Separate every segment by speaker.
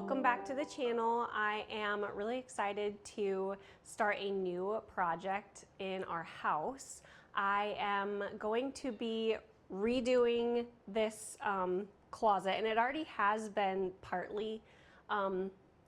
Speaker 1: Welcome back to the channel. I am really excited to start a new project in our house. I am going to be redoing this closet, and it already has been partly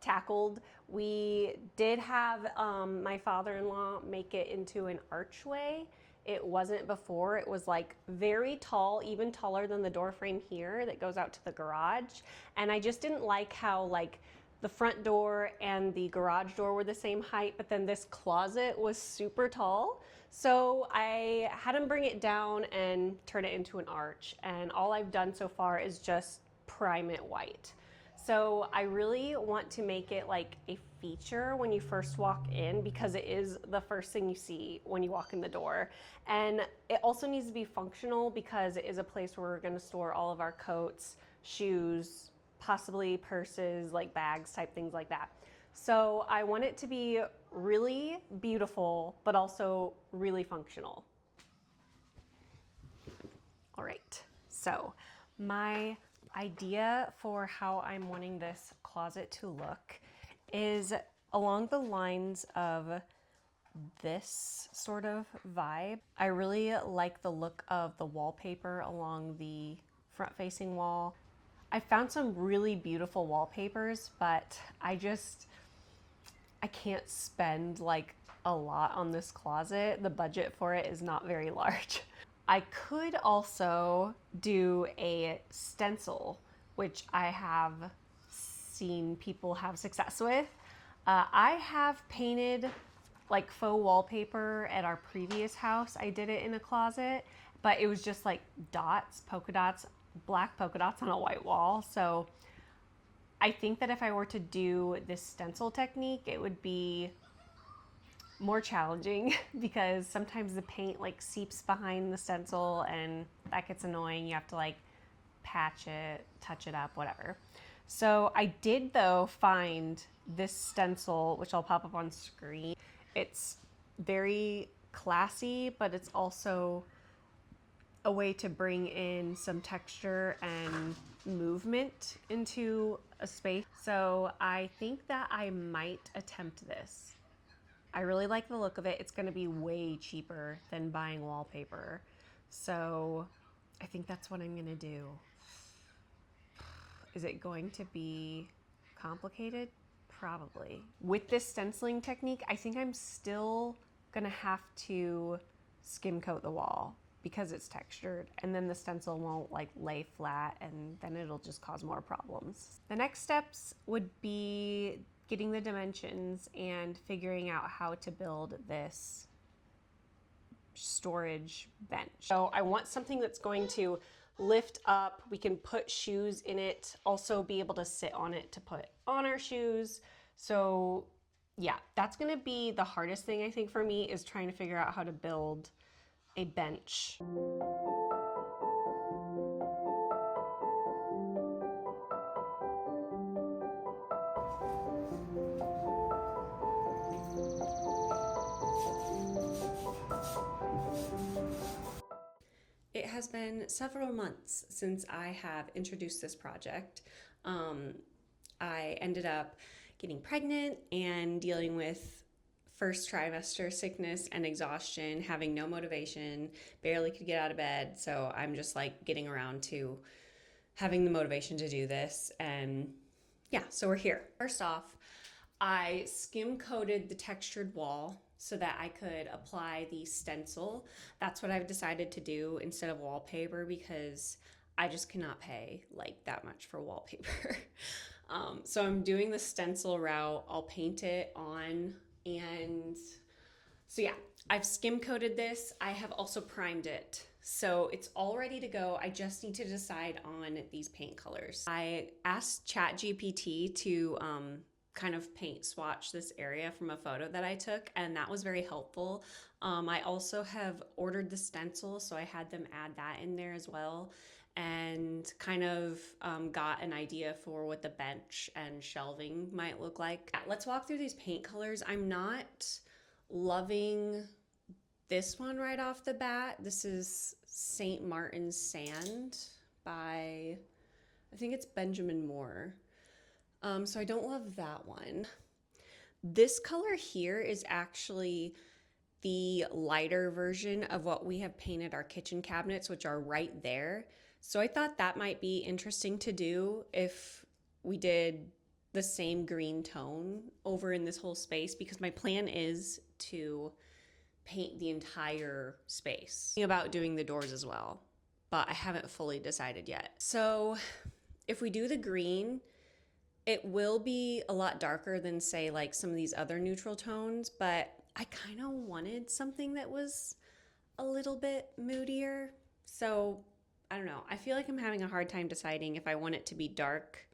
Speaker 1: tackled. We did have my father-in-law make it into an archway. It wasn't before. It was like very tall, even taller than the door frame here that goes out to the garage. And I just didn't like how like the front door and the garage door were the same height, but then this closet was super tall. So I had him bring it down and turn it into an arch. And all I've done so far is just prime it white. So I really want to make it like a feature when you first walk in, because it is the first thing you see when you walk in the door. And it also needs to be functional because it is a place where we're going to store all of our coats, shoes, possibly purses, like bags type things like that. So I want it to be really beautiful, but also really functional. All right, so my idea for how I'm wanting this closet to look is along the lines of this sort of vibe. I really like the look of the wallpaper along the front facing wall. I found some really beautiful wallpapers, but I can't spend like a lot on this closet. The budget for it is not very large. I could also do a stencil, which I have seen people have success with. I have painted like faux wallpaper at our previous house. I did it in a closet, but it was just like dots, polka dots, black polka dots on a white wall. So I think that if I were to do this stencil technique, it would be more challenging because sometimes the paint like seeps behind the stencil and that gets annoying. You have to like patch it, touch it up, whatever. So I did though find this stencil, which I'll pop up on screen. It's very classy, but it's also a way to bring in some texture and movement into a space. So I think that I might attempt this. I really like the look of it. It's gonna be way cheaper than buying wallpaper. So I think that's what I'm gonna do. Is it going to be complicated? Probably. With this stenciling technique, I think I'm still gonna have to skim coat the wall because it's textured, and then the stencil won't like lay flat, and then it'll just cause more problems. The next steps would be getting the dimensions and figuring out how to build this storage bench. So I want something that's going to lift up. We can put shoes in it, also be able to sit on it to put on our shoes. So yeah, that's gonna be the hardest thing I think for me, is trying to figure out how to build a bench. It has been several months since I have introduced this project. I ended up getting pregnant and dealing with first trimester sickness and exhaustion, having no motivation, barely could get out of bed. So I'm just like getting around to having the motivation to do this. And yeah, so we're here. First off, I skim coated the textured wall so that I could apply the stencil. That's what I've decided to do instead of wallpaper, because I just cannot pay like that much for wallpaper. So I'm doing the stencil route. I'll paint it on, and so yeah, I've skim coated this. I have also primed it. So it's all ready to go. I just need to decide on these paint colors. I asked ChatGPT to kind of paint swatch this area from a photo that I took, and that was very helpful. I also have ordered the stencil, so I had them add that in there as well, and kind of got an idea for what the bench and shelving might look like. Let's walk through these paint colors. I'm not loving this one right off the bat. This is St. Martin's Sand by, I think it's Benjamin Moore. So I don't love that one. This color here is actually the lighter version of what we have painted our kitchen cabinets, which are right there. So I thought that might be interesting to do if we did the same green tone over in this whole space, because my plan is to paint the entire space. Thinking about doing the doors as well, but I haven't fully decided yet. So if we do the green, it will be a lot darker than, say, like some of these other neutral tones, but I kind of wanted something that was a little bit moodier. So I don't know. I feel like I'm having a hard time deciding if I want it to be dark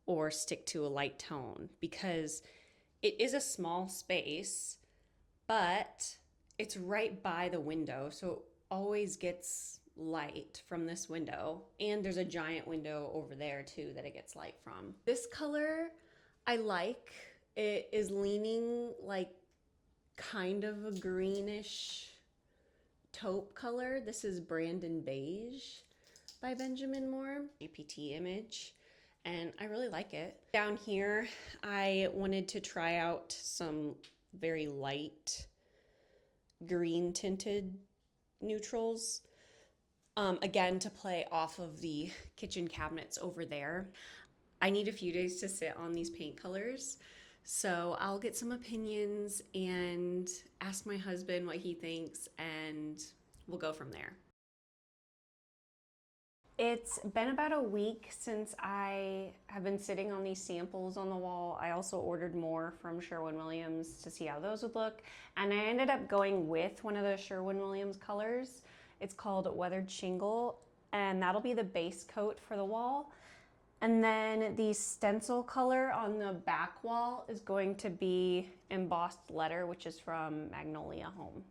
Speaker 1: or stick to a light tone, because it is a small space, but it's right by the window. So it always gets light from this window, and there's a giant window over there too that it gets light from. This color I like. It is leaning like kind of a greenish taupe color. This is Brandon Beige by Benjamin Moore, APT image, and I really like it. Down here I wanted to try out some very light green tinted neutrals. Again, to play off of the kitchen cabinets over there. I need a few days to sit on these paint colors, so I'll get some opinions and ask my husband what he thinks, and we'll go from there. It's been about a week since I have been sitting on these samples on the wall. I also ordered more from Sherwin-Williams to see how those would look, and I ended up going with one of the Sherwin-Williams colors. It's called Weathered Shingle, and that'll be the base coat for the wall. And then the stencil color on the back wall is going to be embossed letter, which is from Magnolia Home.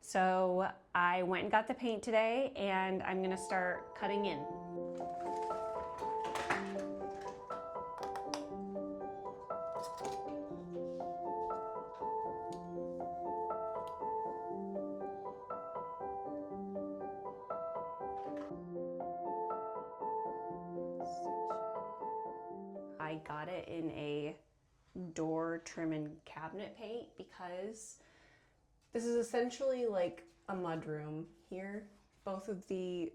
Speaker 1: So I went and got the paint today, and I'm gonna start cutting in. I got it in a door trim and cabinet paint because this is essentially like a mudroom here. Both the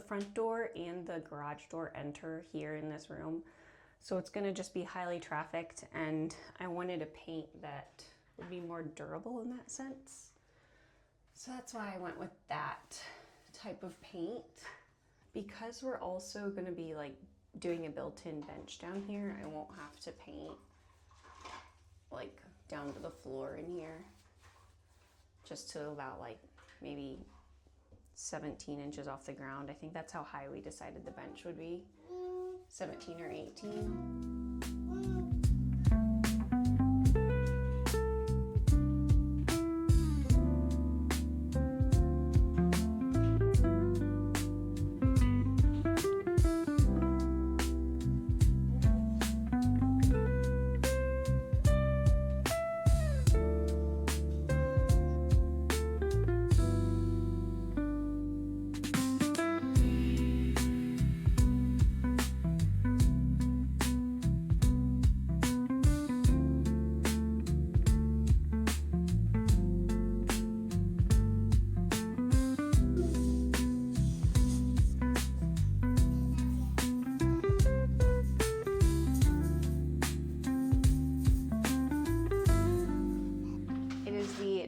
Speaker 1: front door and the garage door enter here in this room. So it's gonna just be highly trafficked, and I wanted a paint that would be more durable in that sense. So that's why I went with that type of paint. Because we're also gonna be like doing a built-in bench down here, I won't have to paint like down to the floor in here, just to about like maybe 17 inches off the ground. I think that's how high we decided the bench would be, 17 or 18.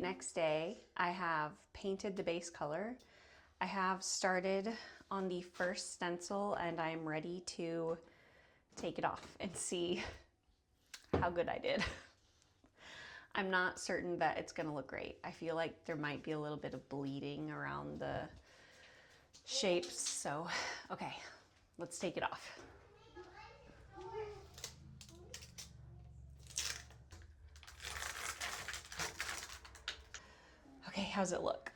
Speaker 1: Next day, I have painted the base color. I have started on the first stencil, and I'm ready to take it off and see how good I did. I'm not certain that it's gonna look great. I feel like there might be a little bit of bleeding around the shapes, so okay, let's take it off. Okay, how's it look?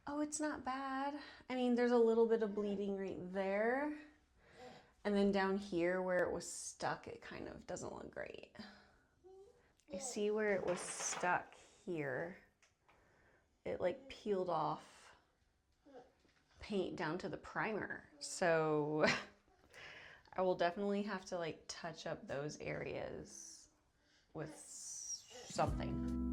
Speaker 1: Oh, it's not bad. I mean, there's a little bit of bleeding right there. And then down here where it was stuck, it kind of doesn't look great. I see where it was stuck here. It like peeled off paint down to the primer. So I will definitely have to like touch up those areas with something.